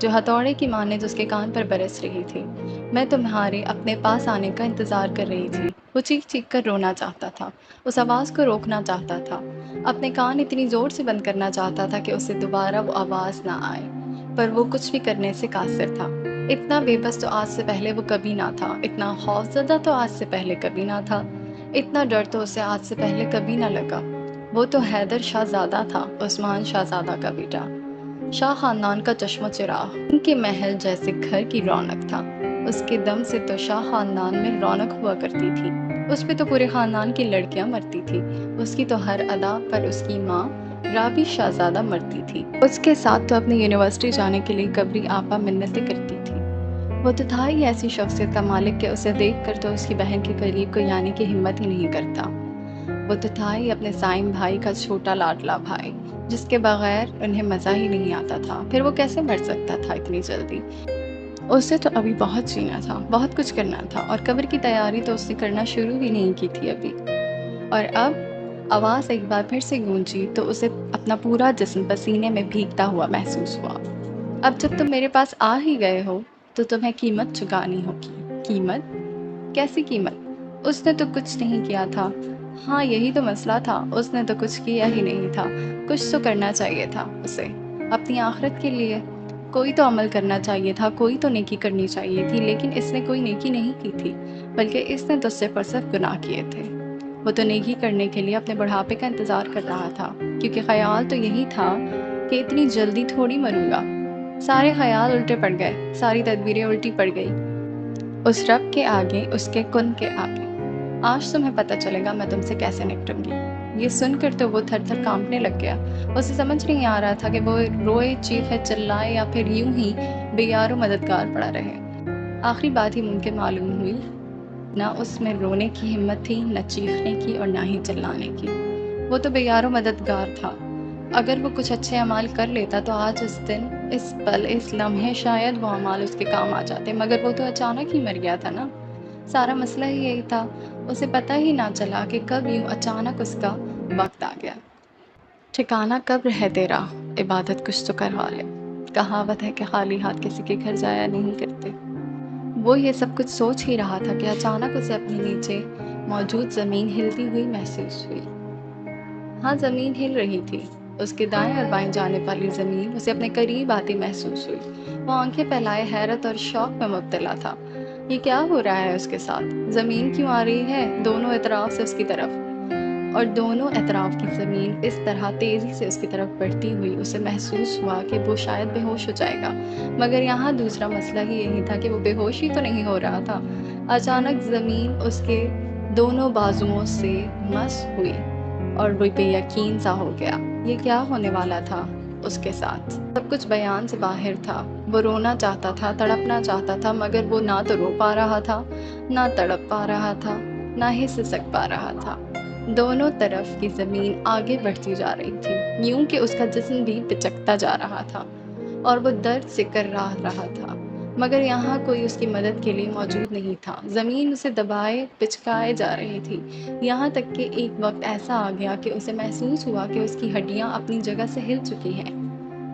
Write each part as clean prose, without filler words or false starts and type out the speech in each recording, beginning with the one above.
جو ہتھوڑے کی مانند اس کے کان پر برس رہی تھی؟ میں تمہارے اپنے پاس آنے کا انتظار کر رہی تھی۔ وہ چیخ چیخ کر رونا چاہتا تھا، اس آواز کو روکنا چاہتا تھا، اپنے کان اتنی زور سے بند کرنا چاہتا تھا کہ اسے دوبارہ وہ آواز نہ آئے، پر وہ کچھ بھی کرنے سے قاصر تھا۔ اتنا بے بس تو آج سے پہلے وہ کبھی نہ تھا، اتنا خوفزدہ تو آج سے پہلے کبھی نہ تھا، اتنا ڈر تو اسے آج سے پہلے کبھی نہ لگا۔ وہ تو حیدر شاہزادہ تھا، عثمان شاہزادہ کا بیٹا، شاہ خاندان کا چشم و چراغ، ان کے محل جیسے گھر کی رونق تھا۔ اس کے دم سے تو شاہ خاندان میں رونق ہوا کرتی تھی، اس پہ تو پورے خاندان کی لڑکیاں مرتی تھی، اس کی تو ہر ادا پر اس کی ماں رابی شاہزادہ مرتی تھی۔ اس کے ساتھ تو اپنی یونیورسٹی جانے کے لیے کبری آپا منتیں کرتی تھی۔ وہ تو تھا ہی ایسی شخصیت کا مالک کہ اسے دیکھ کر تو اس کی بہن کے قریب کوئی آنے کی ہمت ہی نہیں کرتا۔ وہ تو تھا ہی اپنے سائم بھائی کا چھوٹا لاڈلا بھائی، جس کے بغیر انہیں مزہ ہی نہیں آتا تھا۔ پھر وہ کیسے مر سکتا تھا اتنی جلدی؟ اسے تو ابھی بہت جینا تھا، بہت کچھ کرنا تھا، اور قبر کی تیاری تو اس نے کرنا شروع بھی نہیں کی تھی ابھی۔ اور اب آواز ایک بار پھر سے گونجی تو اسے اپنا پورا جسم پسینے میں بھیگتا ہوا محسوس ہوا۔ اب جب تم میرے پاس آ ہی گئے ہو تو تمہیں قیمت چکانی ہوگی۔ قیمت؟ کیسی قیمت؟ اس نے تو کچھ نہیں کیا تھا۔ ہاں یہی تو مسئلہ تھا، اس نے تو کچھ کیا ہی نہیں تھا۔ کچھ تو کرنا چاہیے تھا اسے اپنی آخرت کے لیے، کوئی تو عمل کرنا چاہیے تھا، کوئی تو نیکی کرنی چاہیے تھی، لیکن اس نے کوئی نیکی نہیں کی تھی، بلکہ اس نے تو صرف اور صرف گناہ کیے تھے۔ وہ تو نیکی کرنے کے لیے اپنے بڑھاپے کا انتظار کر رہا تھا، کیونکہ خیال تو یہی تھا کہ اتنی جلدی تھوڑی مروں گا۔ سارے خیال الٹے پڑ گئے، ساری تدبیریں الٹی پڑ گئی، اس رب کے آگے، اس کے کن کے آگے۔ آج تمہیں پتہ چلے گا میں تم سے کیسے نپٹوں گی۔ یہ سن کر تو وہ تھر تھر کانپنے لگ گیا۔ اسے سمجھ نہیں آ رہا تھا کہ وہ روئے، چیخے، چلائے یا پھر یوں ہی بے یار و مددگار پڑا رہے۔ آخری بات ہی ممکن معلوم ہوئی، نہ اس میں رونے کی ہمت تھی، نہ چیخنے کی اور نہ ہی چلانے کی۔ وہ تو بے یار و مددگار تھا۔ اگر وہ کچھ اچھے اعمال کر لیتا تو آج اس دن، اس پل، اس لمحے شاید وہ اعمال اس کے کام آ جاتے، مگر وہ تو اچانک ہی مر گیا تھا نا۔ سارا مسئلہ ہی یہی تھا، اسے پتہ ہی نہ چلا کہ کب یوں اچانک اس کا وقت آ گیا۔ ٹھکانہ قبر ہے تیرا، عبادت کچھ تو کروا لے۔ کہاوت ہے کہ خالی ہاتھ کسی کے گھر جایا نہیں کرتے۔ وہ یہ سب کچھ سوچ ہی رہا تھا کہ اچانک اسے اپنے نیچے موجود زمین ہلتی ہوئی محسوس ہوئی۔ ہاں زمین ہل رہی تھی، اس کے دائیں اور بائیں جانب والی زمین اسے اپنے قریب آتی محسوس ہوئی۔ وہ آنکھیں پھیلائے حیرت اور شوق میں مبتلا تھا۔ یہ کیا ہو رہا ہے اس کے ساتھ؟ زمین کیوں آ رہی ہے دونوں اطراف سے اس کی طرف، اور دونوں اطراف کی زمین اس طرح تیزی سے اس کی طرف بڑھتی ہوئی اسے محسوس ہوا کہ وہ شاید بے ہوش ہو جائے گا، مگر یہاں دوسرا مسئلہ ہی یہی تھا کہ وہ بے ہوش ہی تو نہیں ہو رہا تھا۔ اچانک زمین اس کے دونوں بازوؤں سے مس ہوئی اور وہ بے یقین سا ہو گیا۔ یہ کیا ہونے والا تھا اس کے ساتھ؟ سب کچھ بیان سے باہر تھا۔ وہ رونا چاہتا تھا، تڑپنا چاہتا تھا، مگر وہ نہ تو رو پا رہا تھا، نہ تڑپ پا رہا تھا، نہ ہی سسک پا رہا تھا۔ دونوں طرف کی زمین آگے بڑھتی جا رہی تھی، یوں کہ اس کا جسم بھی پچکتا جا رہا تھا اور وہ درد سے کرراہ رہا تھا، مگر یہاں کوئی اس کی مدد کے لیے موجود نہیں تھا۔ زمین اسے دبائے پچکائے جا رہی تھی، یہاں تک کہ ایک وقت ایسا آ گیا کہ اسے محسوس ہوا کہ اس کی ہڈیاں اپنی جگہ سے ہل چکی ہیں۔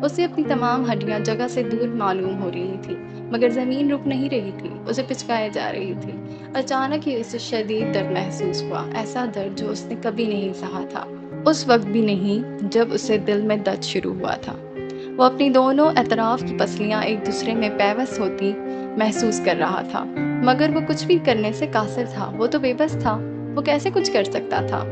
اسے اپنی تمام ہڈیاں جگہ سے دور معلوم ہو رہی تھی، مگر زمین رک نہیں رہی تھی، اسے پچکائے جا رہی تھی۔ اچانک ہی اسے شدید درد محسوس ہوا، ایسا درد جو اس نے کبھی نہیں سہا تھا، اس وقت بھی نہیں جب اسے دل میں درد شروع ہوا تھا۔ وہ اپنی دونوں اطراف کی پسلیاں ایک دوسرے میں پیوست ہوتی محسوس کر رہا تھا، مگر وہ کچھ بھی کرنے سے قاصر تھا۔ وہ تو بے بس تھا، وہ کیسے کچھ کر سکتا تھا؟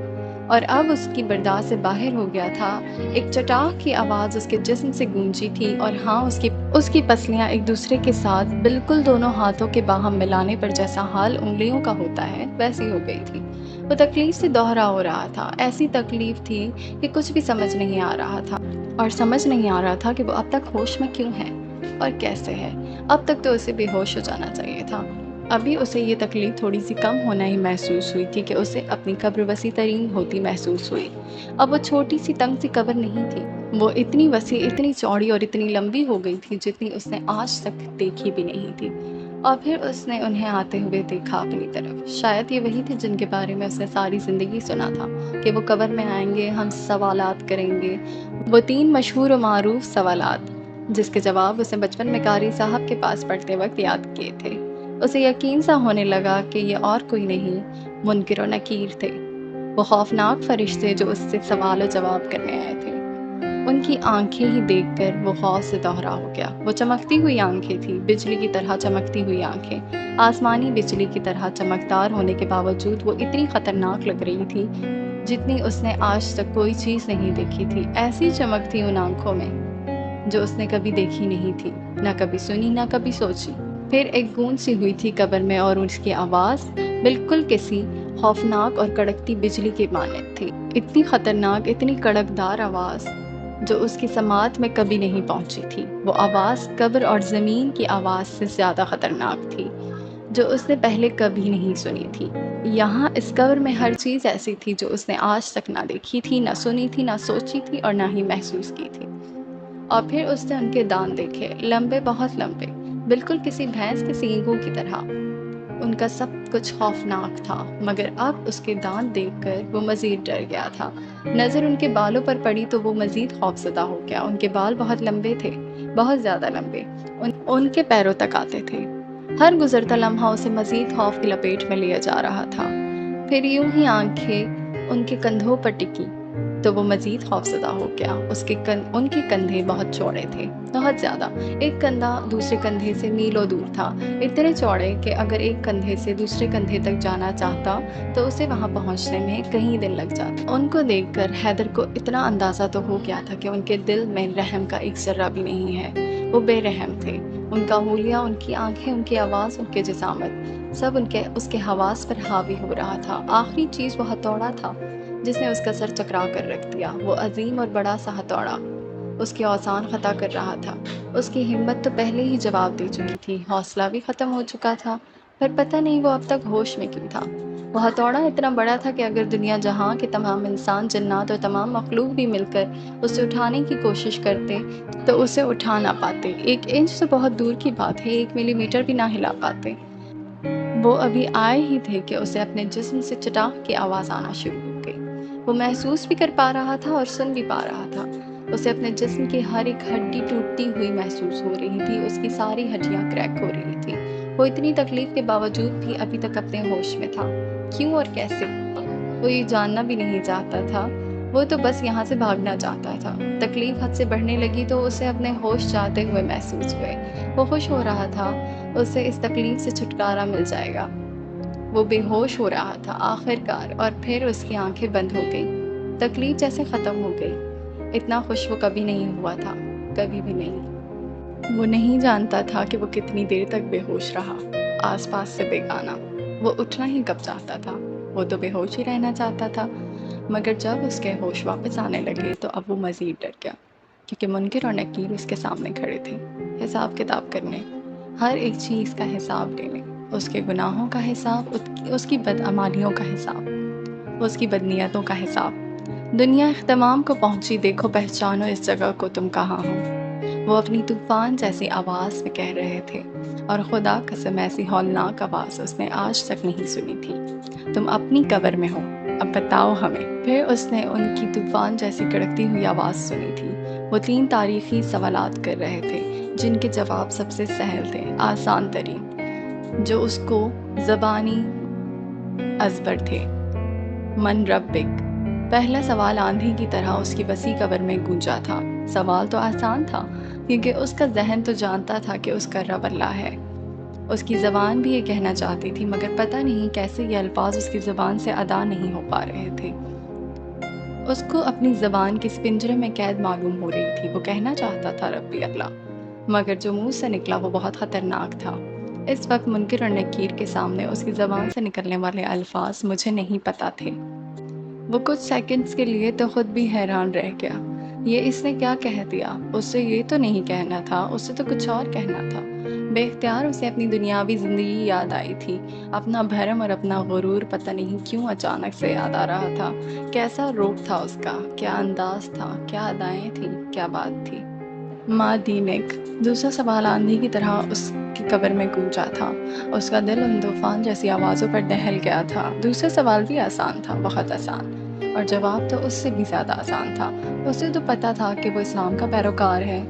اور اب اس کی برداشت سے باہر ہو گیا تھا۔ ایک چٹاک کی آواز اس کے جسم سے گونجی تھی، اور ہاں اس کی پسلیاں ایک دوسرے کے ساتھ بالکل دونوں ہاتھوں کے باہم ملانے پر جیسا حال انگلیوں کا ہوتا ہے ویسی ہو گئی تھی۔ وہ تکلیف سے دوہرا ہو رہا تھا، ایسی تکلیف تھی کہ کچھ بھی سمجھ نہیں آ رہا تھا، اور سمجھ نہیں آ رہا تھا کہ وہ اب تک ہوش میں کیوں ہے اور کیسے ہے۔ اب تک تو اسے بے ہوش ہو جانا چاہیے تھا، ابھی اسے یہ تکلیف تھوڑی سی کم ہونا ہی محسوس ہوئی تھی کہ اسے اپنی قبر وسیع ترین ہوتی محسوس ہوئی۔ اب وہ چھوٹی سی تنگ سی قبر نہیں تھی، وہ اتنی وسیع، اتنی چوڑی اور اتنی لمبی ہو گئی تھی جتنی اس نے آج تک دیکھی بھی نہیں تھی۔ اور پھر اس نے انہیں آتے ہوئے دیکھا اپنی طرف۔ شاید یہ وہی تھے جن کے بارے میں اس نے ساری زندگی سنا تھا کہ وہ قبر میں آئیں گے، ہم سوالات کریں گے، وہ 3 مشہور و معروف سوالات۔ جس کے جواب اسے بچپن میں قاری صاحب کے پاس پڑھتے وقت یاد کیے تھے۔ اسے یقین سا ہونے لگا کہ یہ اور کوئی نہیں، منکر و نکیر تھے، وہ خوفناک فرشتے جو اس سے سوال و جواب کرنے آئے تھے۔ ان کی آنکھیں ہی دیکھ کر وہ خوف سے دوہرا ہو گیا۔ وہ چمکتی ہوئی آنکھیں تھیں، بجلی کی طرح چمکتی ہوئی آنکھیں، آسمانی بجلی کی طرح چمکدار ہونے کے باوجود وہ اتنی خطرناک لگ رہی تھی جتنی اس نے آج تک کوئی چیز نہیں دیکھی تھی۔ ایسی چمک تھی ان آنکھوں میں جو اس نے کبھی دیکھی نہیں تھی، نہ کبھی سنی، نہ کبھی سوچی۔ پھر ایک گونج سی ہوئی تھی قبر میں اور اس کی آواز بالکل کسی خوفناک اور کڑکتی بجلی کی مانند تھی، اتنی خطرناک، اتنی کڑکدار آواز جو اس کی سماعت میں کبھی نہیں پہنچی تھی۔ وہ آواز قبر اور زمین کی آواز سے زیادہ خطرناک تھی جو اس نے پہلے کبھی نہیں سنی تھی۔ یہاں اس قبر میں ہر چیز ایسی تھی جو اس نے آج تک نہ دیکھی تھی، نہ سنی تھی، نہ سوچی تھی اور نہ ہی محسوس کی تھی۔ اور پھر اس نے ان کے دان دیکھے، لمبے، بہت لمبے، بالکل کسی بھینس کے سینگوں کی طرح۔ ان کا سب کچھ خوفناک تھا، مگر اب اس کے دانت دیکھ کر وہ مزید ڈر گیا تھا۔ نظر ان کے بالوں پر پڑی تو وہ مزید خوفزدہ ہو گیا۔ ان کے بال بہت لمبے تھے، بہت زیادہ لمبے، ان کے پیروں تک آتے تھے۔ ہر گزرتا لمحہ اسے مزید خوف کی لپیٹ میں لیا جا رہا تھا۔ پھر یوں ہی آنکھیں ان کے کندھوں پر ٹکی تو وہ مزید خوفزدہ ہو گیا۔ ان کے کندھے بہت چوڑے تھے، بہت زیادہ۔ ایک کندھا دوسرے کندھے سے میلوں دور تھا، اتنے چوڑے کہ اگر ایک کندھے سے دوسرے کندھے تک جانا چاہتا تو اسے وہاں پہنچنے میں کئی دن لگ جاتے۔ ان کو دیکھ کر حیدر کو اتنا اندازہ تو ہو گیا تھا کہ ان کے دل میں رحم کا ایک ذرہ بھی نہیں ہے۔ وہ بے رحم تھے۔ ان کا حلیہ، ان کی آنکھیں، ان کی آواز، ان کی جسامت، سب اس کے حواس پر حاوی ہو رہا تھا۔ آخری چیز وہ ہتھوڑا تھا جس نے اس کا سر چکرا کر رکھ دیا۔ وہ عظیم اور بڑا سا ہتھوڑا اس کے اوزان خطا کر رہا تھا۔ اس کی ہمت تو پہلے ہی جواب دے چکی تھی، حوصلہ بھی ختم ہو چکا تھا، پر پتہ نہیں وہ اب تک ہوش میں کیوں تھا۔ وہ ہتھوڑا اتنا بڑا تھا کہ اگر دنیا جہاں کے تمام انسان، جنات اور تمام مخلوق بھی مل کر اسے اٹھانے کی کوشش کرتے تو اسے اٹھا نہ پاتے۔ 1 انچ تو بہت دور کی بات ہے، 1 ملی میٹر بھی نہ ہلا پاتے۔ وہ ابھی آئے ہی تھے کہ اسے اپنے جسم سے چٹاک کی آواز آنا شروع ہو گئی۔ وہ محسوس بھی کر پا رہا تھا اور سن بھی پا رہا تھا۔ اسے اپنے جسم کی ہر ایک ہڈی ٹوٹتی ہوئی محسوس ہو رہی تھی، اس کی ساری ہڈیاں کریک ہو رہی تھی۔ وہ اتنی تکلیف کے باوجود بھی ابھی تک اپنے ہوش میں تھا۔ کیوں اور کیسے؟ وہ یہ جاننا بھی نہیں چاہتا تھا، وہ تو بس یہاں سے بھاگنا چاہتا تھا۔ تکلیف حد سے بڑھنے لگی تو اسے اپنے ہوش جاتے ہوئے محسوس ہوئے۔ وہ خوش ہو رہا تھا، اسے اس تکلیف سے چھٹکارا مل جائے گا۔ وہ بے ہوش ہو رہا تھا آخرکار، اور پھر اس کی آنکھیں بند ہو گئیں۔ تکلیف جیسے ختم ہو گئی۔ اتنا خوش وہ کبھی نہیں ہوا تھا، کبھی بھی نہیں۔ وہ نہیں جانتا تھا کہ وہ کتنی دیر تک بے ہوش رہا، آس پاس سے بیگانہ۔ وہ اٹھنا ہی کب چاہتا تھا، وہ تو بے ہوش ہی رہنا چاہتا تھا۔ مگر جب اس کے ہوش واپس آنے لگے تو اب وہ مزید ڈر گیا، کیونکہ منکر اور نکیر اس کے سامنے کھڑے تھے، حساب کتاب کرنے، ہر ایک چیز کا حساب لینے، اس کے گناہوں کا حساب، اس کی بدعمالیوں کا حساب، اس کی بدنیتوں کا حساب۔ دنیا اختتام کو پہنچی، دیکھو پہچانو اس جگہ کو، تم کہاں ہو، وہ اپنی طوفان جیسی آواز میں کہہ رہے تھے، اور خدا قسم ایسی ہولناک آواز اس نے آج تک نہیں سنی تھی۔ تم اپنی قبر میں ہو، اب بتاؤ ہمیں۔ پھر اس نے ان کی طوفان جیسی کڑکتی ہوئی آواز سنی تھی۔ وہ 3 تاریخی سوالات کر رہے تھے جن کے جواب سب سے سہل تھے، آسان ترین، جو اس کو زبانی ازبر تھے۔ من ربک؟ پہلا سوال آندھی کی طرح اس کی وسیع قبر میں گونجا تھا۔ سوال تو آسان تھا، کیونکہ اس کا ذہن تو جانتا تھا کہ اس کا رب اللہ ہے۔ اس کی زبان بھی یہ کہنا چاہتی تھی، مگر پتہ نہیں کیسے یہ الفاظ اس کی زبان سے ادا نہیں ہو پا رہے تھے۔ اس کو اپنی زبان کے اس پنجرے میں قید معلوم ہو رہی تھی۔ وہ کہنا چاہتا تھا ربی اللہ، مگر جو منہ سے نکلا وہ بہت خطرناک تھا۔ اس وقت منکر اور نکیر کے سامنے اس کی زبان سے نکلنے والے الفاظ مجھے نہیں پتہ تھے۔ وہ کچھ سیکنڈز کے لیے تو خود بھی حیران رہ گیا۔ یہ اس نے کیا کہہ دیا؟ اس سے یہ تو نہیں کہنا تھا، اس سے تو کچھ اور کہنا تھا۔ بے اختیار اسے اپنی دنیاوی زندگی یاد آئی تھی، اپنا بھرم اور اپنا غرور پتہ نہیں کیوں اچانک سے یاد آ رہا تھا۔ کیسا روپ تھا اس کا، کیا انداز تھا، کیا ادائیں تھیں، کیا بات تھی۔ ما دینک؟ دوسرا سوال آندھی کی طرح اس کی قبر میں گونجا تھا۔ اس کا دل ان طوفان جیسی آوازوں پر دہل گیا تھا۔ دوسرا سوال بھی آسان تھا، بہت آسان، اور جواب تو اس سے بھی زیادہ آسان تھا۔ اسے تو پتہ تھا کہ وہ اسلام کا پیروکار ہے،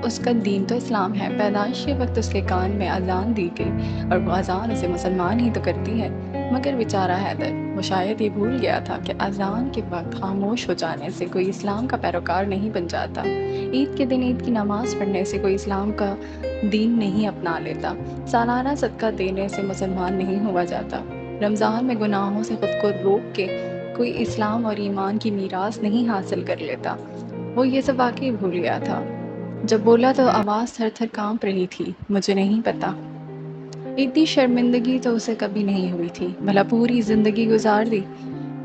اس کا دین تو اسلام ہے، پیدائش کے وقت اس کے کان میں اذان دی گئی اور وہ اذان اسے مسلمان ہی تو کرتی ہے، مگر بیچارہ حیدر وہ شاید یہ بھول گیا تھا کہ اذان کے وقت خاموش ہو جانے سے کوئی اسلام کا پیروکار نہیں بن جاتا، عید کے دن عید کی نماز پڑھنے سے کوئی اسلام کا دین نہیں اپنا لیتا، سالانہ صدقہ دینے سے مسلمان نہیں ہوا جاتا، رمضان میں گناہوں سے خود کو روک کے کوئی اسلام اور ایمان کی میراث نہیں حاصل کر لیتا۔ وہ یہ سب واقعی بھول گیا تھا۔ جب بولا تو آواز تھر تھر کانپ رہی تھی، مجھے نہیں پتا۔ اتنی شرمندگی تو اسے کبھی نہیں ہوئی تھی، بھلا پوری زندگی گزار دی،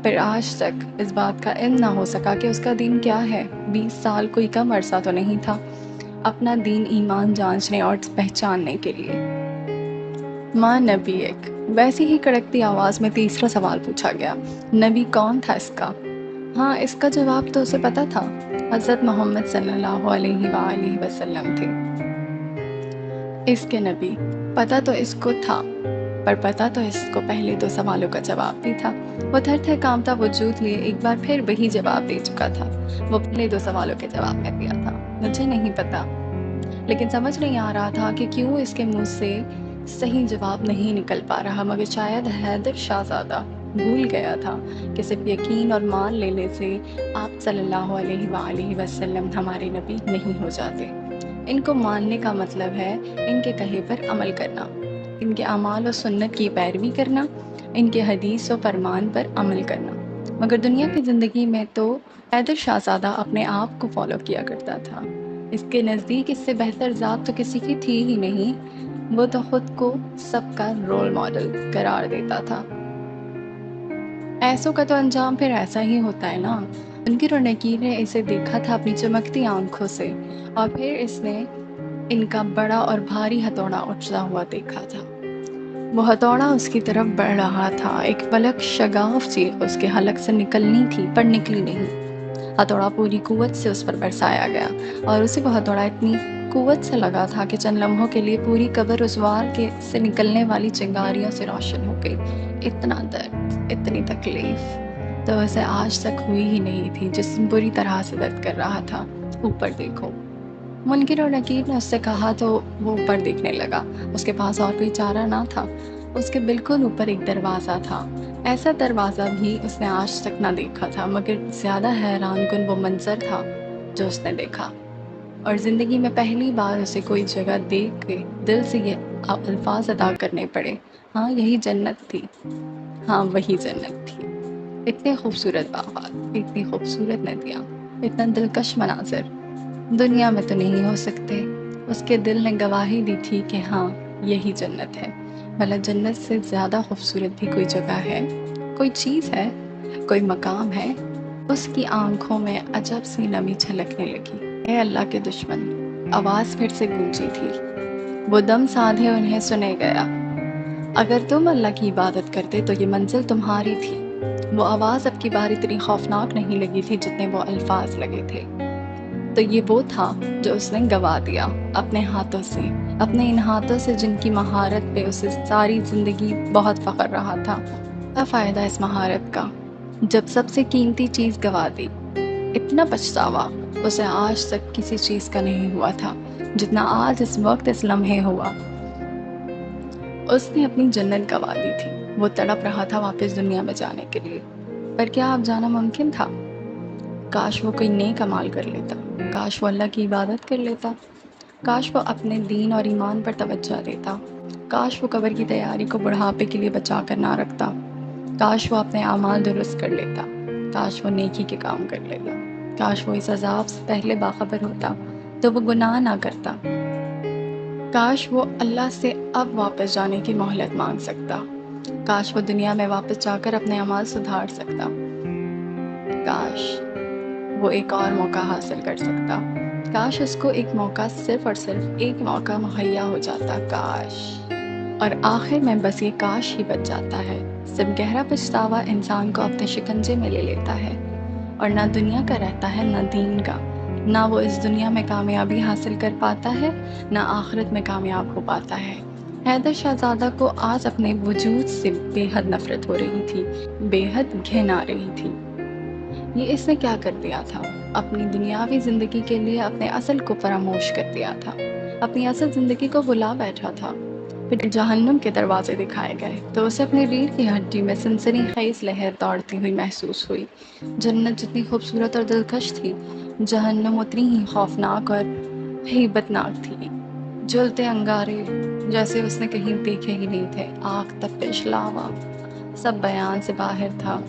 پر آج تک اس بات کا علم نہ ہو سکا کہ اس کا دین کیا ہے۔ 20 سال کوئی کم عرصہ تو نہیں تھا اپنا دین ایمان جانچنے اور پہچاننے کے لیے۔ ماں نبی ایک ویسی ہی کڑکتی آواز میں تیسرا سوال پوچھا گیا، نبی کون تھا اس کا؟ ہاں، اس کا جواب تو اسے پتا تھا، حضرت محمد صلی اللہ علیہ وآلہ وسلم تھے اس کے نبی۔ پتا تو اس کو تھا، پر پتا تو اس کو پہلے 2 سوالوں کا جواب بھی تھا۔ وہ تھر تھر کانپتا وجود لیے ایک بار پھر وہی جواب دے چکا تھا۔ وہ پہلے 2 سوالوں کے جواب میں دیا تھا، مجھے نہیں پتا، لیکن سمجھ نہیں آ رہا تھا کہ کیوں اس کے منہ سے صحیح جواب نہیں نکل پا رہا، مگر شاید حیدر شاہزادہ بھول گیا تھا کہ صرف یقین اور مان لینے سے آپ صلی اللہ علیہ وآلہ وسلم ہمارے نبی نہیں ہو جاتے۔ ان کو ماننے کا مطلب ہے ان کے کہے پر عمل کرنا، ان کے اعمال و سنت کی پیروی کرنا، ان کے حدیث و فرمان پر عمل کرنا، مگر دنیا کی زندگی میں تو حیدر شاہزادہ اپنے آپ کو فالو کیا کرتا تھا۔ اس کے نزدیک اس سے بہتر ذات تو کسی کی تھی ہی نہیں، وہ تو خود کو سب کا رول ماڈل قرار دیتا تھا۔ ایسوں کا تو انجام پھر ایسا ہی ہوتا ہے نا۔ منکر اور نکیر نے اسے دیکھا تھا اپنی چمکتی آنکھوں سے، اور پھر اس نے ان کا بڑا اور بھاری ہتھوڑا اٹھتا ہوا دیکھا تھا۔ وہ ہتھوڑا اس کی طرف بڑھ رہا تھا، ایک پلک شگاف چیخ اس کے حلق سے نکلنی تھی پر نکلی نہیں۔ ہتھوڑا پوری قوت سے اس پر برسایا گیا، اور اسے وہ ہتھوڑا اتنی قوت سے لگا تھا کہ چند لمحوں کے لیے پوری قبر اس وار سے نکلنے والی چنگاریوں سے روشن ہو گئی۔ اتنا درد، اتنی تکلیف تو اسے آج تک ہوئی ہی نہیں تھی، جسم بری طرح سے درد کر رہا تھا۔ اوپر دیکھو۔ منکر اور نکیر نے اس سے کہا تو وہ اوپر دیکھنے لگا۔ اس کے پاس اور کوئی چارہ نہ تھا۔ اس کے بالکل اوپر ایک دروازہ تھا، ایسا دروازہ بھی اس نے آج تک نہ دیکھا تھا، مگر زیادہ حیران کن وہ منظر تھا جو اس نے دیکھا، اور زندگی میں پہلی بار اسے کوئی جگہ دیکھ کے دل سے یہ الفاظ ادا کرنے پڑے، ہاں یہی جنت تھی، ہاں وہی جنت تھی۔ اتنے خوبصورت باغات، اتنی خوبصورت ندیاں، اتنا دلکش مناظر دنیا میں تو نہیں ہو سکتے۔ اس کے دل نے گواہی دی تھی کہ ہاں یہی جنت ہے۔ بھلا جنت سے زیادہ خوبصورت بھی کوئی جگہ ہے، کوئی چیز ہے، کوئی مقام ہے؟ اس کی آنکھوں میں عجب سی نمی چھلکنے لگی۔ اے اللہ کے دشمن، آواز پھر سے گونجی تھی۔ وہ دم سادھے انہیں سنے گیا۔ اگر تم اللہ کی عبادت کرتے تو یہ منزل تمہاری تھی۔ وہ آواز اب کی بار اتنی خوفناک نہیں لگی تھی جتنے وہ الفاظ لگے تھے۔ تو یہ وہ تھا جو اس نے گوا دیا اپنے ہاتھوں سے، اپنے ان ہاتھوں سے جن کی مہارت پہ اسے ساری زندگی بہت فخر رہا تھا۔ کیا فائدہ اس مہارت کا جب سب سے قیمتی چیز گوا دی؟ اتنا پچھتاوا اسے آج تک کسی چیز کا نہیں ہوا تھا جتنا آج اس وقت اس لمحے ہوا۔ اس نے اپنی جنت گوا دی تھی۔ وہ تڑپ رہا تھا واپس دنیا میں جانے کے لیے، پر کیا اب جانا ممکن تھا؟ کاش وہ کوئی نیک عمل کر لیتا، کاش وہ اللہ کی عبادت کر لیتا، کاش وہ اپنے دین اور ایمان پر توجہ دیتا، کاش وہ قبر کی تیاری کو بڑھاپے کے لیے بچا کر نہ رکھتا، کاش وہ اپنے اعمال درست کر لیتا، کاش وہ نیکی کے کام کر لیتا، کاش وہ اس عذاب سے پہلے باخبر ہوتا تو وہ گناہ نہ کرتا، کاش وہ اللہ سے اب واپس جانے کی مہلت مانگ سکتا، کاش وہ دنیا میں واپس جا کر اپنے اعمال سدھار سکتا، کاش وہ ایک اور موقع حاصل کر سکتا، کاش اس کو ایک موقع، صرف اور صرف ایک موقع مہیا ہو جاتا، کاش۔ اور آخر میں بس یہ کاش ہی بچ جاتا ہے۔ صرف گہرا پچھتاوا انسان کو اپنے شکنجے میں لے لیتا ہے، اور نہ دنیا کا رہتا ہے نہ دین کا، نہ وہ اس دنیا میں کامیابی حاصل کر پاتا ہے نہ آخرت میں کامیاب ہو پاتا ہے۔ حیدر شاہزادہ کو آج اپنے وجود سے بے حد نفرت ہو رہی تھی، بے حد گھن آ رہی تھی۔ یہ اس نے کیا کر دیا تھا؟ اپنی دنیاوی زندگی کے لیے اپنے اصل کو فراموش کر دیا تھا، اپنی اصل زندگی کو بھلا بیٹھا تھا۔ پھر جہنم کے دروازے دکھائے گئے تو اسے اپنی ریڑھ کی ہڈی میں سنسنی خیز لہر دوڑتی ہوئی محسوس ہوئی۔ جنت جتنی خوبصورت اور دلکش تھی، جہنم اتنی ہی خوفناک اور ہیبت ناک تھی۔ جلتے انگارے جیسے اس نے کہیں دیکھے ہی نہیں تھے، آگ، تپش، لاوا، سب بیان سے باہر تھا۔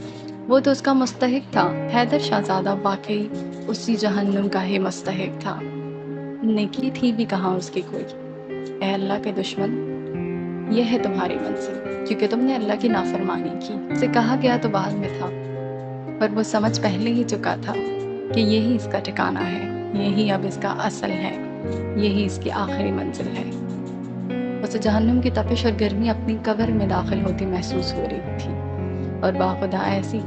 وہ تو اس کا مستحق تھا۔ حیدر شہزادہ واقعی اسی جہنم کا ہی مستحق تھا۔ نیکی تھی بھی کہاں اس کی کوئی۔ اے اللہ کے دشمن، یہ ہے تمہاری منزل، کیونکہ تم نے اللہ کی نافرمانی کی۔ اسے کہا گیا تو بعد میں تھا، پر وہ سمجھ پہلے ہی چکا تھا کہ یہی اس کا ٹھکانہ ہے، یہی اب اس کا اصل ہے، یہی اس کی آخری منزل ہے۔ اسے جہنم کی تپش اور گرمی اپنی قبر میں داخل ہوتی محسوس ہو رہی تھی، اور باخدا ایسی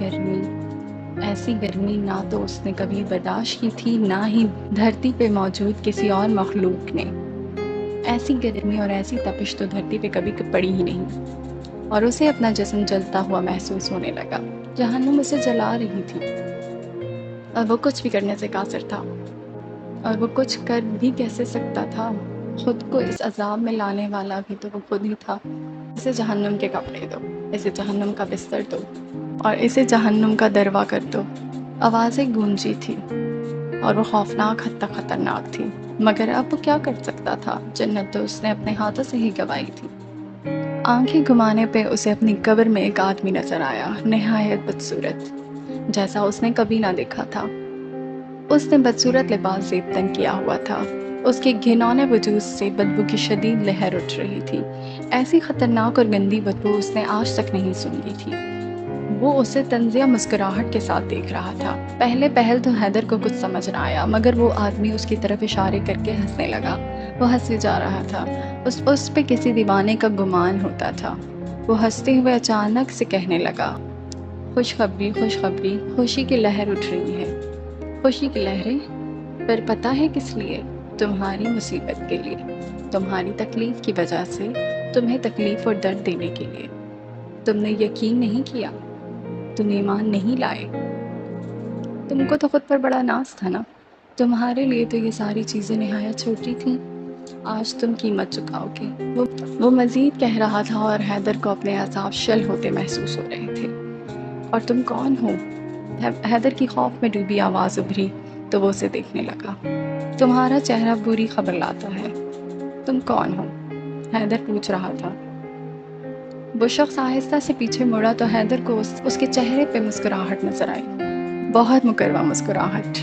گرمی نہ تو اس نے کبھی برداشت کی تھی، نہ ہی دھرتی پہ موجود کسی اور مخلوق نے۔ ایسی گرمی اور ایسی تپش تو دھرتی پہ کبھی پڑی ہی نہیں، اور اسے اپنا جسم جلتا ہوا محسوس ہونے لگا۔ جہنم اسے جلا رہی تھی، اور وہ کچھ بھی کرنے سے قاصر تھا، اور وہ کچھ کر بھی کیسے سکتا تھا؟ خود کو اس عذاب میں لانے والا بھی تو وہ خود ہی تھا۔ اسے جہنم کے کپڑے دو، اسے جہنم کا بستر دو، اور اسے جہنم کا دروا کر دو۔ آوازیں گونجی تھی، اور وہ خوفناک حد تک خطرناک تھی، مگر اب وہ کیا کر سکتا تھا؟ جنت تو اس نے اپنے ہاتھوں سے ہی گنوائی تھی۔ آنکھیں گھمانے پہ اسے اپنی قبر میں ایک آدمی نظر آیا، نہایت بدصورت، جیسا اس نے کبھی نہ دیکھا تھا۔ اس نے بدصورت لباس زیب تن کیا ہوا تھا، اس کے گھنونے وجود سے بدبو کی شدید لہر اٹھ رہی تھی۔ ایسی خطرناک اور گندی بدبو اس نے آج تک نہیں سونگھی تھی۔ وہ اسے طنزیہ مسکراہٹ کے ساتھ دیکھ رہا تھا۔ پہلے پہل تو حیدر کو کچھ سمجھ نہ آیا، مگر وہ آدمی اس کی طرف اشارے کر کے ہنسنے لگا۔ وہ ہنسے جا رہا تھا، اس پہ کسی دیوانے کا گمان ہوتا تھا۔ وہ ہنستے ہوئے اچانک سے کہنے لگا، خوشخبری، خوشخبری، خوشی کی لہر اٹھ رہی ہے۔ خوشی کی لہریں؟ پر پتہ ہے کس لیے؟ تمہاری مصیبت کے لیے، تمہاری تکلیف کی وجہ سے، تمہیں تکلیف اور درد دینے کے لیے۔ تم نے یقین نہیں کیا، تم ایمان نہیں لائے۔ تم کو تو خود پر بڑا ناز تھا نا، تمہارے لیے تو یہ ساری چیزیں نہایت چھوٹی تھیں۔ آج تم قیمت چکاؤ گے۔ وہ مزید کہہ رہا تھا، اور حیدر کو اپنے اعصاب شل ہوتے محسوس ہو رہے تھے۔ اور تم کون ہو؟ حیدر کی خوف میں ڈوبی آواز ابھری تو وہ اسے دیکھنے لگا۔ تمہارا چہرہ بری خبر لاتا ہے۔ تم کون ہو؟ حیدر پوچھ رہا تھا۔ وہ شخص آہستہ سے پیچھے مڑا تو حیدر کو اس کے چہرے پہ مسکراہٹ نظر آئی، بہت مکرمہ مسکراہٹ۔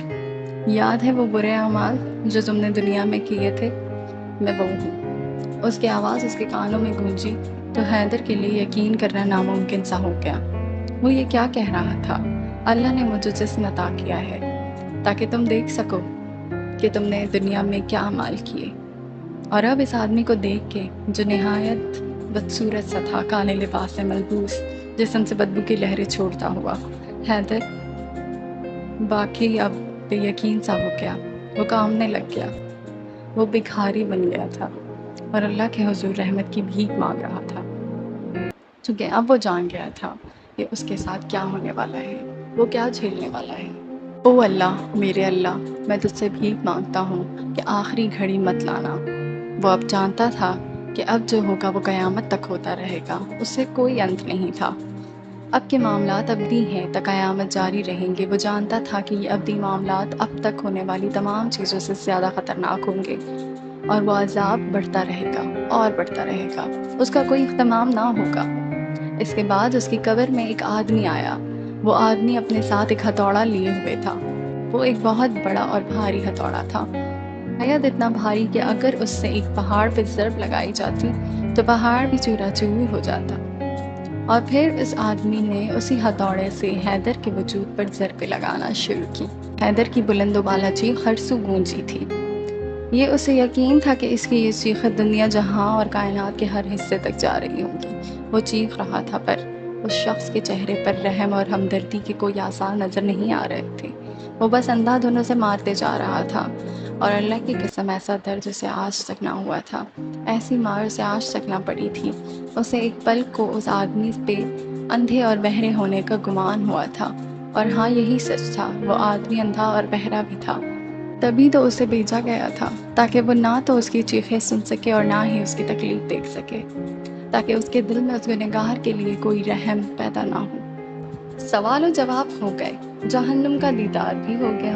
یاد ہے وہ برے اعمال جو تم نے دنیا میں کیے تھے؟ میں وہ ہوں۔ اس کی آواز اس کے کانوں میں گونجی تو حیدر کے لیے یقین کرنا ناممکن سا ہو گیا۔ وہ یہ کیا کہہ رہا تھا؟ اللہ نے مجھے جسم عطا کیا ہے تاکہ تم دیکھ سکو کہ تم نے دنیا میں کیا اعمال کیے، اور اب اس آدمی کو دیکھ کے جو نہایت بدصورت سا تھا، کالے لباس سے ملبوس، جسم سے بدبو کی لہریں چھوڑتا ہوا، حیدر باقی اب بے یقین سا ہو گیا۔ وہ کامنے لگ گیا، وہ بھکاری بن گیا تھا، اور اللہ کے حضور رحمت کی بھیک مانگ رہا تھا، چونکہ اب وہ جان گیا تھا کہ اس کے ساتھ کیا ہونے والا ہے، وہ کیا جھیلنے والا ہے۔ او اللہ، میرے اللہ، میں تجھ سے بھیک مانگتا ہوں کہ آخری گھڑی مت لانا۔ وہ اب جانتا تھا کہ اب جو ہوگا وہ قیامت تک ہوتا رہے گا، اس سے کوئی انت نہیں تھا۔ اب کے معاملات ابدی ہیں تا قیامت جاری رہیں گے۔ وہ جانتا تھا کہ یہ ابدی معاملات اب تک ہونے والی تمام چیزوں سے زیادہ خطرناک ہوں گے، اور وہ عذاب بڑھتا رہے گا اور بڑھتا رہے گا، اس کا کوئی اختتام نہ ہوگا۔ اس کے بعد اس کی قبر میں ایک آدمی آیا۔ وہ آدمی اپنے ساتھ ایک ہتھوڑا لیے ہوئے تھا۔ وہ ایک بہت بڑا اور بھاری ہتھوڑا تھا، شاید اتنا بھاری کہ اگر اس سے ایک پہاڑ پہ ضرب لگائی جاتی تو پہاڑ بھی چورا چور ہو جاتا۔ اور پھر اس آدمی نے اسی ہتھوڑے سے حیدر کے وجود پر ضربیں لگانا شروع کی۔ حیدر کی بلند و بالا چیخ ہر سو گونجی تھی۔ یہ اسے یقین تھا کہ اس کی یہ چیخ دنیا جہاں اور کائنات کے ہر حصے تک جا رہی ہوں گی۔ وہ چیخ رہا تھا، پر اس شخص کے چہرے پر رحم اور ہمدردی کے کوئی آثار نظر نہیں آ رہے تھے۔ وہ بس اندھا دھند سے مارتے جا رہا تھا، اور اللہ کی قسم ایسا درد اسے آج تک نہ ہوا تھا، ایسی مار اسے آج تک نہ پڑی تھی۔ اسے ایک پل کو اس آدمی پہ اندھے اور بہرے ہونے کا گمان ہوا تھا، اور ہاں یہی سچ تھا، وہ آدمی اندھا اور بہرا بھی تھا۔ تبھی تو اسے بھیجا گیا تھا، تاکہ وہ نہ تو اس کی چیخیں سن سکے اور نہ ہی اس کی تکلیف دیکھ سکے، تاکہ اس کے دل میں اس گنہگار کے لیے کوئی رحم پیدا نہ ہو۔ سوال و جواب ہو گئے، جہنم کا دیدار بھی ہو گیا،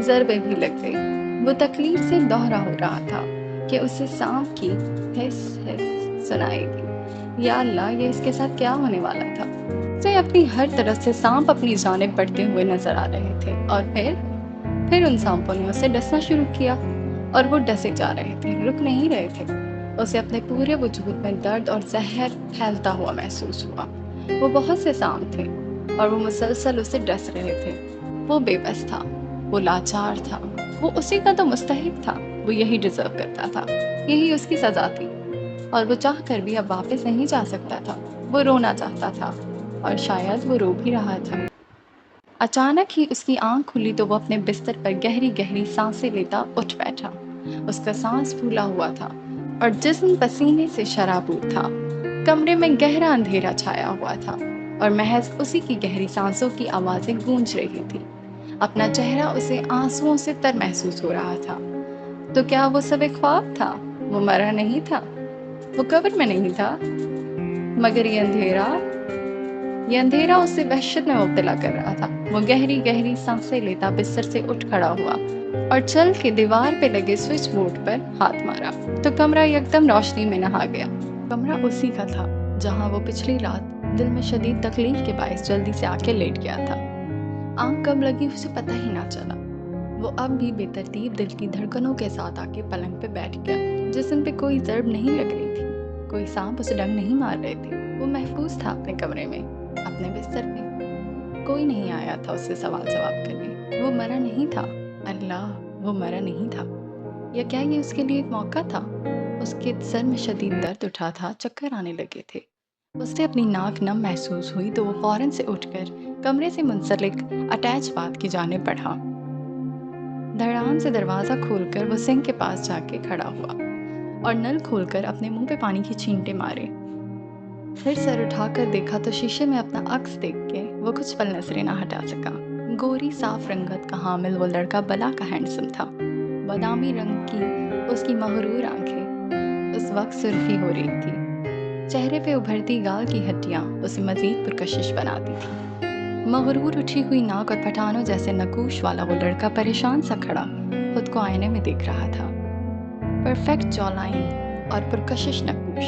ضربیں بھی لگ گئی۔ وہ تکلیف سے دوہرا ہو رہا تھا کہ اسے سانپ کی ہس ہس سنائی دی۔ یا اللہ، یہ اس کے ساتھ کیا ہونے والا تھا؟ اسے اپنی ہر طرف سے سانپ اپنی جانب بڑھتے ہوئے نظر آ رہے تھے، اور پھر ان سانپوں نے اسے ڈسنا شروع کیا، اور وہ ڈسے جا رہے تھے، رک نہیں رہے تھے۔ اسے اپنے پورے وجود میں درد اور زہر پھیلتا ہوا محسوس ہوا۔ وہ بہت سے سانپ تھے اور وہ مسلسل اسے ڈس رہے تھے۔ وہ بے بس تھا، وہ لاچار تھا، وہ اسی کا تو مستحق تھا، وہ یہی ڈیزرو کرتا تھا، یہی اس کی سزا تھی، اور وہ چاہ کر بھی اب واپس نہیں جا سکتا تھا۔ وہ رونا چاہتا تھا، اور شاید وہ رو بھی رہا تھا۔ اچانک ہی اس کی آنکھ کھلی تو وہ اپنے بستر پر گہری گہری سانسیں لیتا اٹھ بیٹھا۔ اس کا سانس پھولا ہوا تھا اور جسم پسینے سے شرابور تھا۔ کمرے میں گہرا اندھیرا چھایا ہوا تھا اور محض اسی کی گہری سانسوں کی آوازیں گونج رہی تھی۔ اپنا چہرہ اسے آنسوؤں سے تر محسوس ہو رہا تھا۔ تو کیا وہ سب ایک خواب تھا؟ وہ مرا نہیں تھا، وہ قبر میں نہیں تھا، مگر یہ اندھیرا اسے وحشت میں مبتلا کر رہا تھا۔ وہ گہری گہری سانسیں لیتا بستر سے اٹھ کھڑا ہوا اور چل کے دیوار پہ لگے سوئچ بورڈ پر ہاتھ مارا تو کمرہ یکدم روشنی میں نہا گیا۔ کمرہ اسی کا تھا جہاں وہ پچھلی رات دل میں شدید تکلیف کے باعث جلدی سے آ کے لیٹ گیا تھا۔ آنکھ کب لگی اسے پتہ ہی نہ چلا۔ وہ اب بھی بے ترتیب دل کی دھڑکنوں کے ساتھ آ کے پلنگ پہ بیٹھ گیا۔ جسم پہ کوئی ضرب نہیں لگ رہی تھی، کوئی سانپ اسے ڈنگ نہیں مار رہے تھے۔ وہ محفوظ تھا اپنے کمرے میں، اپنے بستر پہ۔ کوئی نہیں آیا تھا اس سے سوال جواب کرنے۔ وہ مرا نہیں تھا، اللہ، وہ مرا نہیں تھا۔ یا کیا یہ اس کے لیے ایک موقع تھا؟ اس کے سر میں شدید درد اٹھا تھا، چکر آنے لگے تھے۔ اس سے اپنی ناک نم محسوس ہوئی تو وہ فوراً سے اٹھ کر کمرے سے منسلک اٹیچ باتھ کی جانب بڑھا۔ دھڑام سے دروازہ کھول کر وہ سنک کے پاس جا کے کھڑا ہوا اور نل کھول کر اپنے منہ پہ پانی کی چھینٹے مارے۔ پھر سر اٹھا کر دیکھا تو شیشے میں اپنا عکس دیکھ کے وہ کچھ پل نظریں نہ ہٹا سکا۔ گوری صاف رنگت کا حامل وہ لڑکا بلا کا ہینڈسم تھا۔ بادامی رنگ کی اس کی مغرور آنکھیں اس وقت سرخی ہو رہی تھی۔ چہرے پہ ابھرتی گال کی ہڈیاں اسے مزید پرکشش بناتی تھی۔ مغرور اٹھی ہوئی ناک اور پٹھانوں جیسے نقوش والا وہ لڑکا پریشان سا کھڑا خود کو آئینے میں دیکھ رہا تھا۔ پرفیکٹ جا لائن اور پرکشش نقوش،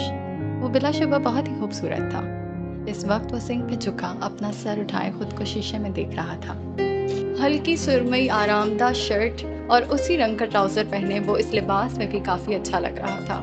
وہ بلا شبہ بہت ہی خوبصورت تھا۔ اس وقت وہ سنک پہ جھکا اپنا سر اٹھائے خود کو شیشے میں دیکھ رہا تھا۔ ہلکی سرمئی آرام دہ شرٹ اور اسی رنگ کا ٹراؤزر پہنے وہ اس لباس میں بھی کافی اچھا لگ رہا تھا۔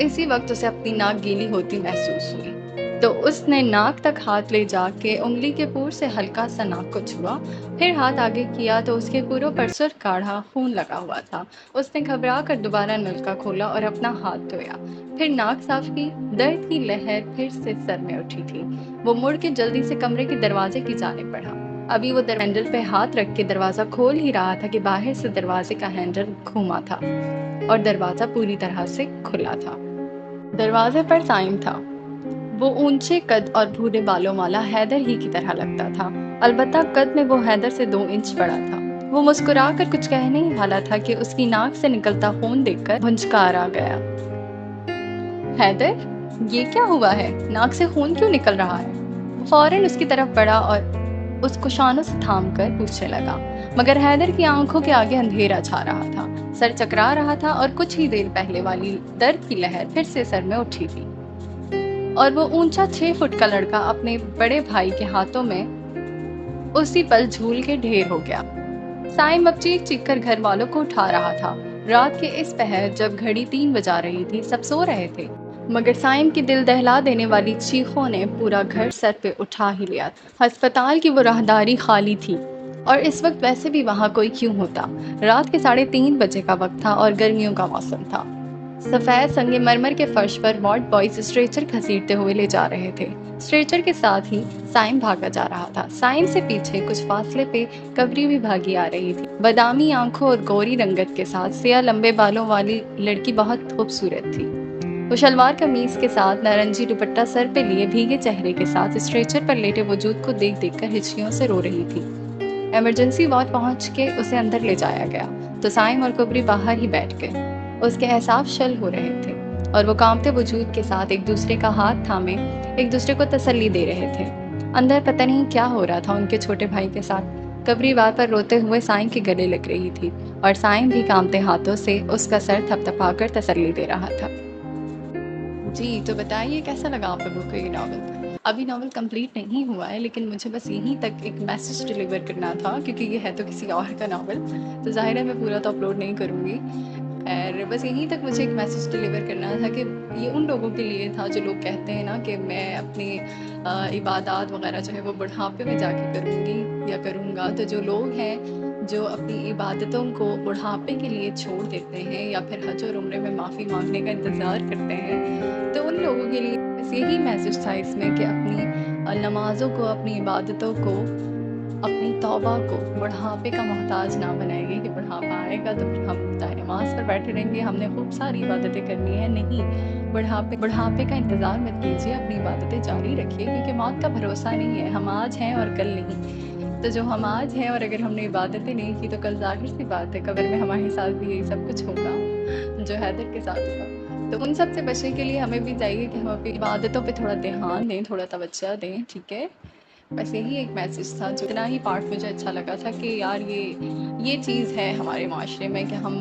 اسی وقت اسے اپنی ناک گیلی ہوتی محسوس ہوئی تو اس نے ناک تک ہاتھ لے جا کے انگلی کے پور سے ہلکا سا ناک کو چھوا، پھر ہاتھ آگے کیا تو اس کے پوروں پر سرخ گاڑھا خون لگا ہوا تھا۔ اس نے گھبرا کر دوبارہ نلکا کھولا اور اپنا ہاتھ دھویا، پھر ناک صاف کی۔ درد کی لہر پھر سے سر میں اٹھی تھی۔ وہ مڑ کے جلدی سے کمرے کے دروازے کی جانب بڑھا۔ ابھی وہ ہینڈل پہ ہاتھ رکھ کے دروازہ کھول ہی رہا تھا کہ باہر سے دروازے کا ہینڈل گھوما تھا اور دروازہ پوری طرح سے کھلا تھا۔ دروازے پر سائم تھا۔ وہ اونچے قد اور بھورے بالوں والا حیدر ہی کی طرح لگتا تھا، البتہ قد میں وہ حیدر سے 2 انچ بڑا تھا۔ وہ مسکرا کر کچھ کہنے ہی والا تھا کہ اس کی ناک سے نکلتا خون دیکھ کر بھنجکار آ گیا۔ حیدر، یہ کیا ہوا ہے؟ ناک سے خون کیوں نکل رہا ہے؟ وہ فوراً اس کی طرف بڑھا اور اس کو شانوں سے تھام کر پوچھنے لگا، مگر حیدر کی آنکھوں کے آگے اندھیرا چھا رہا تھا، سر چکرا رہا تھا اور کچھ ہی دیر پہلے والی درد کی لہر پھر سے سر میں اٹھی تھی، اور وہ اونچا 6 فٹ کا لڑکا اپنے بڑے بھائی کے ہاتھوں میں اسی پل جھول کے ڈھیر ہو گیا۔ سائم اب چیخ چیخ کر گھر والوں کو اٹھا رہا تھا۔ رات کے اس پہر جب گھڑی 3 بجا رہی تھی، سب سو رہے تھے، مگر سائم کی دل دہلا دینے والی چیخوں نے پورا گھر سر پہ اٹھا ہی لیا۔ ہسپتال کی وہ راہداری خالی تھی، اور اس وقت ویسے بھی وہاں کوئی کیوں ہوتا؟ رات کے 3:30 بجے کا وقت تھا اور گرمیوں کا موسم تھا۔ سفید سنگ مرمر کے فرش پر وارڈ بوائز اسٹریچر گھسیٹتے ہوئے لے جا رہے تھے۔ اسٹریچر کے ساتھ ہی سائم بھاگا جا رہا تھا۔ سائم سے پیچھے کچھ فاصلے پہ کبری بھی بھاگی آ رہی تھی۔ بادامی آنکھوں اور گوری رنگت کے ساتھ سیاہ لمبے بالوں والی لڑکی بہت خوبصورت تھی۔ وہ شلوار قمیض کے ساتھ نارنجی دوپٹہ سر پہ لیے بھیگے چہرے کے ساتھ اسٹریچر پر لیٹے وجود کو دیکھ دیکھ کر ہچکیوں سے رو رہی تھی۔ ایمرجنسی وارڈ پہنچ کے اسے اندر لے جایا گیا تو سائم اور کبری باہر ہی بیٹھ گئے۔ اس کے اعصاب شل ہو رہے تھے اور وہ کانپتے وجود کے ساتھ ایک دوسرے کا ہاتھ تھامے ایک دوسرے کو تسلی دے رہے تھے۔ اندر پتہ نہیں کیا ہو رہا تھا ان کے چھوٹے بھائی کے ساتھ۔ کبری بار پر روتے ہوئے سائم کے گلے لگ رہی تھی اور سائم بھی کانپتے ہاتھوں سے اس کا سر تھپ تھپا کر تسلی دے رہا تھا۔ جی تو بتائیے کیسا لگا آپ لوگوں کو یہ ناول؟ ابھی ناول کمپلیٹ نہیں ہوا ہے لیکن مجھے بس یہیں تک ایک میسج ڈلیور کرنا تھا کیونکہ یہ ہے تو کسی اور کا ناول، تو ظاہر ہے میں پورا تو اپلوڈ نہیں کروں گی۔ خیر بس یہیں تک مجھے ایک میسج ڈلیور کرنا تھا کہ یہ ان لوگوں کے لیے تھا جو لوگ کہتے ہیں نا کہ میں اپنی عبادات وغیرہ جو ہے وہ بڑھاپے میں جا کے کروں گی یا کروں گا، تو جو لوگ ہیں جو اپنی عبادتوں کو بڑھاپے کے لیے چھوڑ دیتے ہیں یا پھر حج اور عمرے میں معافی مانگنے کا انتظار کرتے ہیں، تو ان لوگوں کے لیے بس یہی میسج تھا اس میں کہ اپنی نمازوں کو، اپنی عبادتوں کو، اپنی توبہ کو بڑھاپے کا محتاج نہ بنائیے کہ بڑھاپا آئے گا تو پھر ہم نماز پر بیٹھے رہیں گے، ہم نے خوب ساری عبادتیں کرنی ہیں۔ نہیں، بڑھاپے کا انتظار مت کیجیے، اپنی عبادتیں جاری رکھیے کیونکہ موت کا بھروسہ نہیں ہے، ہم آج ہیں اور کل نہیں۔ تو جو ہم آج ہیں اور اگر ہم نے عبادتیں نہیں کی تو کل ظاہر سی بات ہے قبر میں ہمارے ساتھ بھی یہی سب کچھ ہوگا جو حیدر کے ساتھ ہوگا۔ تو ان سب سے بچنے کے لیے ہمیں بھی چاہیے کہ ہم اپنی عبادتوں پہ تھوڑا دھیان دیں، تھوڑا توجہ دیں، ٹھیک ہے؟ بس یہی ایک میسج تھا جو اتنا ہی پارٹ مجھے اچھا لگا تھا کہ یار یہ چیز ہے ہمارے معاشرے میں کہ ہم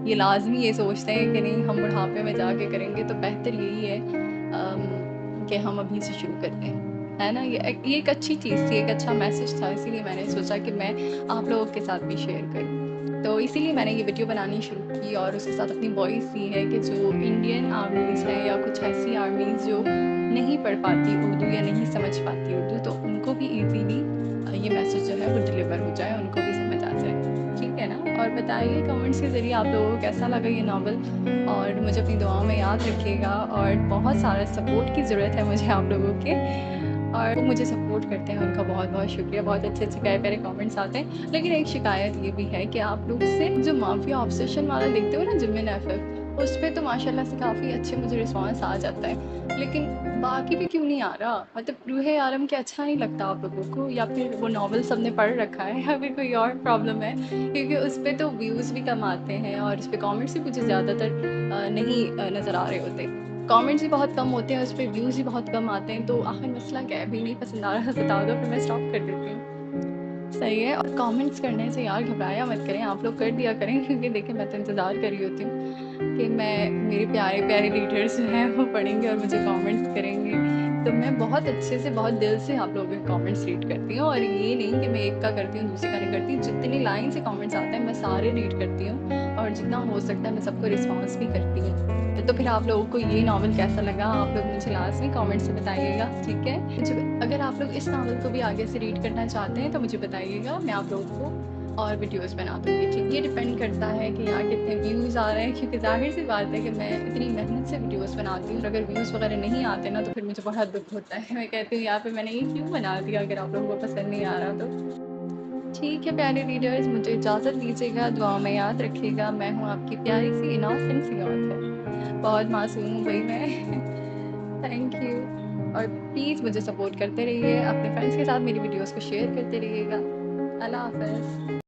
یہ لازمی یہ سوچتے ہیں کہ نہیں ہم بڑھاپے میں جا کے کریں گے، تو بہتر یہی ہے کہ ہم ابھی سے شروع کرتے ہیں، ہے نا؟ یہ ایک اچھی چیز تھی، ایک اچھا میسج تھا، اسی لیے میں نے سوچا کہ میں آپ لوگوں کے ساتھ بھی شیئر کروں۔ تو اسی لیے میں نے یہ ویڈیو بنانی شروع کی اور اس کے ساتھ اپنی وائس دی ہے کہ جو انڈین آرمیز ہیں یا کچھ ایسی آرمیز جو نہیں پڑھ پاتی اردو یا نہیں سمجھ پاتی اردو، تو ان کو بھی ایزیلی یہ میسج جو ہے وہ ڈلیور ہو جائے، ان کو بھی سمجھ آ جائے، ٹھیک ہے نا؟ اور بتائیے کمنٹس کے ذریعے آپ لوگوں کو کیسا لگا یہ ناول، اور مجھے اپنی دعاؤں میں یاد رکھیے گا، اور بہت سارا سپورٹ کی ضرورت ہے مجھے آپ لوگوں کے، اور وہ مجھے سپورٹ کرتے ہیں ان کا بہت بہت شکریہ، بہت اچھے اچھے پیارے پیارے کامنٹس آتے ہیں۔ لیکن ایک شکایت یہ بھی ہے کہ آپ لوگ سے جو مافیا آبسیشن والا دیکھتے ہو نا جمن ایف ایف، اس پہ تو ماشاء اللہ سے کافی اچھے مجھے رسپانس آ جاتا ہے، لیکن باقی پہ کیوں نہیں آ رہا؟ مطلب روح عالم کے اچھا نہیں لگتا آپ لوگوں کو، یا پھر وہ ناول سب نے پڑھ رکھا ہے، یا پھر کوئی اور پرابلم ہے؟ کیونکہ اس پہ تو ویوز بھی کم آتے ہیں اور اس پہ کامنٹس بھی مجھے زیادہ تر نہیں نظر آ رہے ہوتے، کامنٹس بھی بہت کم ہوتے ہیں، اس پہ ویوز بھی بہت کم آتے ہیں، تو آخر مسئلہ کیا ہے؟ بھی نہیں پسند آ رہا بتا دو، پھر میں اسٹاپ کر دیتی ہوں۔ صحیح ہے، اور کامنٹس کرنے سے یار گھبرایا مت کریں، آپ لوگ کر دیا کریں کیونکہ دیکھیں میں تو انتظار کر رہی ہوتی ہوں کہ میرے پیارے پیارے ریڈرز جو ہیں وہ پڑھیں گے اور مجھے کامنٹس کریں گے، تو میں بہت اچھے سے بہت دل سے آپ لوگوں کے کامنٹس ریڈ کرتی ہوں، اور یہ نہیں کہ میں ایک کا کرتی ہوں دوسرے کا نہیں کرتی، جتنی لائن سے کامنٹس آتے ہیں میں سارے ریڈ کرتی ہوں اور جتنا ہو سکتا ہے میں سب کو رسپانس بھی کرتی ہوں۔ تو پھر آپ لوگوں کو یہ ناول کیسا لگا آپ لوگ مجھے لازمی کامنٹ سے بتائیے گا، ٹھیک ہے؟ اگر آپ لوگ اس ناول کو بھی آگے سے ریڈ کرنا چاہتے ہیں تو مجھے بتائیے گا، میں آپ لوگوں کو اور ویڈیوز بنا دوں گی، ٹھیک؟ یہ ڈپینڈ کرتا ہے کہ یہاں کتنے ویوز آ رہے ہیں، کیونکہ ظاہر سی بات ہے کہ میں اتنی محنت سے ویڈیوز بناتی ہوں، اگر ویوز وغیرہ نہیں آتے نا تو پھر مجھے بہت دکھ ہوتا ہے، میں کہتی ہوں یہاں پہ میں نے یہ کیوں بنا دیا اگر آپ لوگوں کو پسند نہیں آ رہا تو۔ ٹھیک ہے پیارے ریڈرز، مجھے اجازت دیجیے گا، دعاؤں میں یاد رکھیے گا، میں ہوں آپ کی پیاری سی انوسنٹ سی آتھر، بہت معصوم ہوں بھائی میں تھینک یو، اور پلیز مجھے سپورٹ کرتے رہیے، اپنے فرینڈس کے ساتھ میری ویڈیوز کو شیئر کرتے رہیے گا۔ اللہ حافظ۔